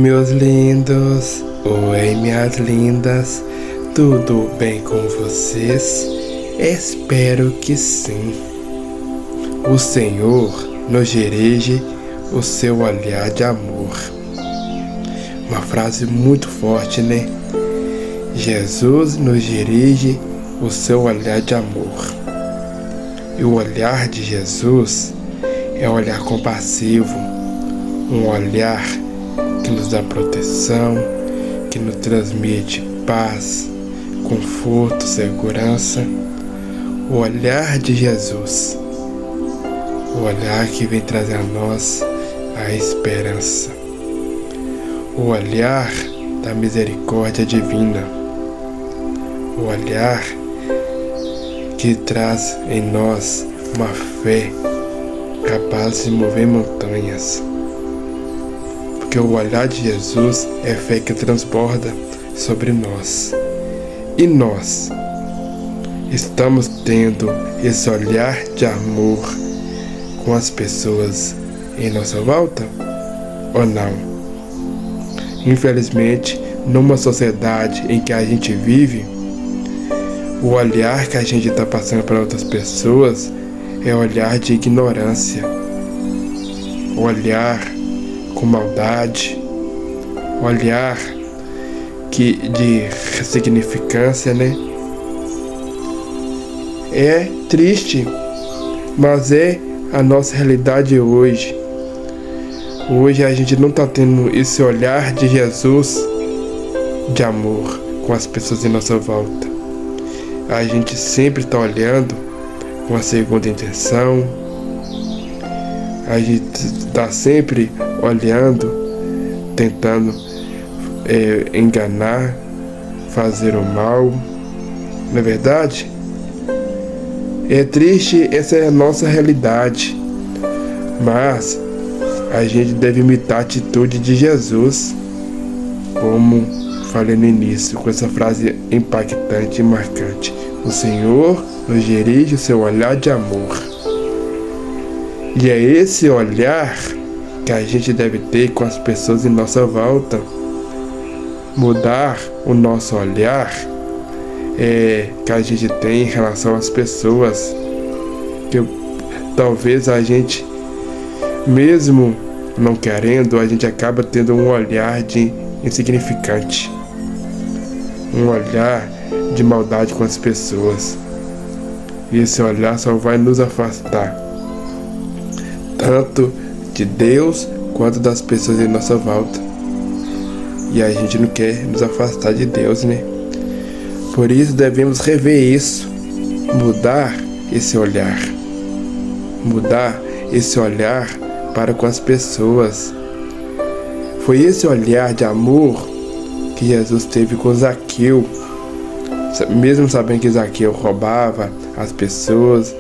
meus lindos, oi minhas lindas, tudo bem com vocês? Espero que sim. O Senhor nos dirige o seu olhar de amor. Uma frase muito forte, né? Jesus nos dirige o seu olhar de amor. E o olhar de Jesus é um olhar compassivo, um olhar que nos dá proteção, que nos transmite paz, conforto, segurança. O olhar de Jesus, o olhar que vem trazer a nós a esperança. O olhar da misericórdia divina. O olhar que traz em nós uma fé capaz de mover montanhas. Porque o olhar de Jesus é fé que transborda sobre nós. E nós estamos tendo esse olhar de amor com as pessoas em nossa volta? Ou não? Infelizmente, numa sociedade em que a gente vive, o olhar que a gente está passando para outras pessoas é olhar de ignorância, olhar com maldade, olhar de ressignificância, né? É triste, mas é a nossa realidade hoje. Hoje a gente não está tendo esse olhar de Jesus de amor com as pessoas em nossa volta. A gente sempre está olhando com a segunda intenção. A gente está sempre olhando, tentando enganar, fazer o mal. Não é verdade? É triste, essa é a nossa realidade. Mas a gente deve imitar a atitude de Jesus, como falei no início, com essa frase impactante e marcante. O Senhor nos dirige o seu olhar de amor. E é esse olhar que a gente deve ter com as pessoas em nossa volta. Mudar o nosso olhar que a gente tem em relação às pessoas. Que talvez a gente, mesmo não querendo, a gente acaba tendo um olhar de insignificante. Um olhar de maldade com as pessoas. E esse olhar só vai nos afastar, tanto de Deus quanto das pessoas em nossa volta. E a gente não quer nos afastar de Deus, né? Por isso devemos rever isso, mudar esse olhar. Mudar esse olhar para com as pessoas. Foi esse olhar de amor que Jesus teve com Zaqueu. Mesmo sabendo que Zaqueu roubava as pessoas,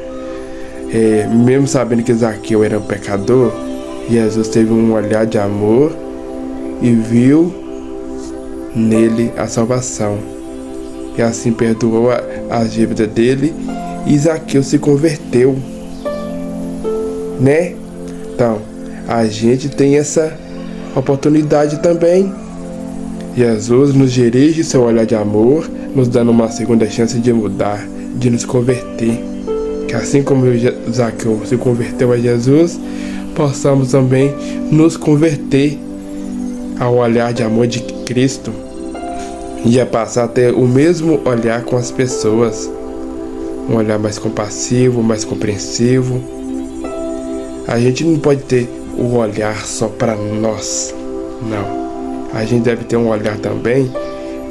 mesmo sabendo que Zaqueu era um pecador, Jesus teve um olhar de amor e viu nele a salvação. E assim perdoou as dívidas dele e Zaqueu se converteu. Né? Então, a gente tem essa oportunidade também. Jesus nos dirige seu olhar de amor, nos dando uma segunda chance de mudar, de nos converter. Que assim como Zaqueu se converteu a Jesus, possamos também nos converter ao olhar de amor de Cristo e a passar a ter o mesmo olhar com as pessoas. Um olhar mais compassivo, mais compreensivo. A gente não pode ter o olhar só para nós, não. A gente deve ter um olhar também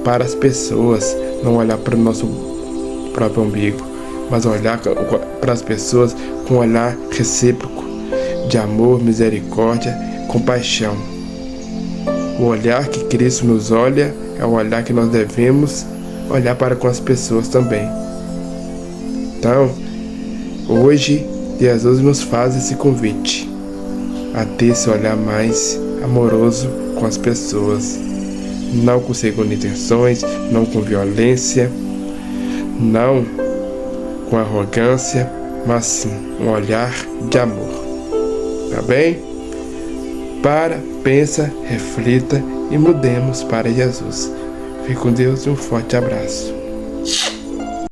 para as pessoas, não olhar para o nosso próprio umbigo, mas olhar para as pessoas com um olhar recíproco, de amor, misericórdia, compaixão. O olhar que Cristo nos olha é o olhar que nós devemos olhar para com as pessoas também. Então, hoje, Jesus nos faz esse convite a ter esse olhar mais amoroso com as pessoas, não com segundas intenções, não com violência, não com arrogância, mas sim um olhar de amor. Tá bem? Para pensa, reflita e mudemos para Jesus. Fique com Deus e um forte abraço.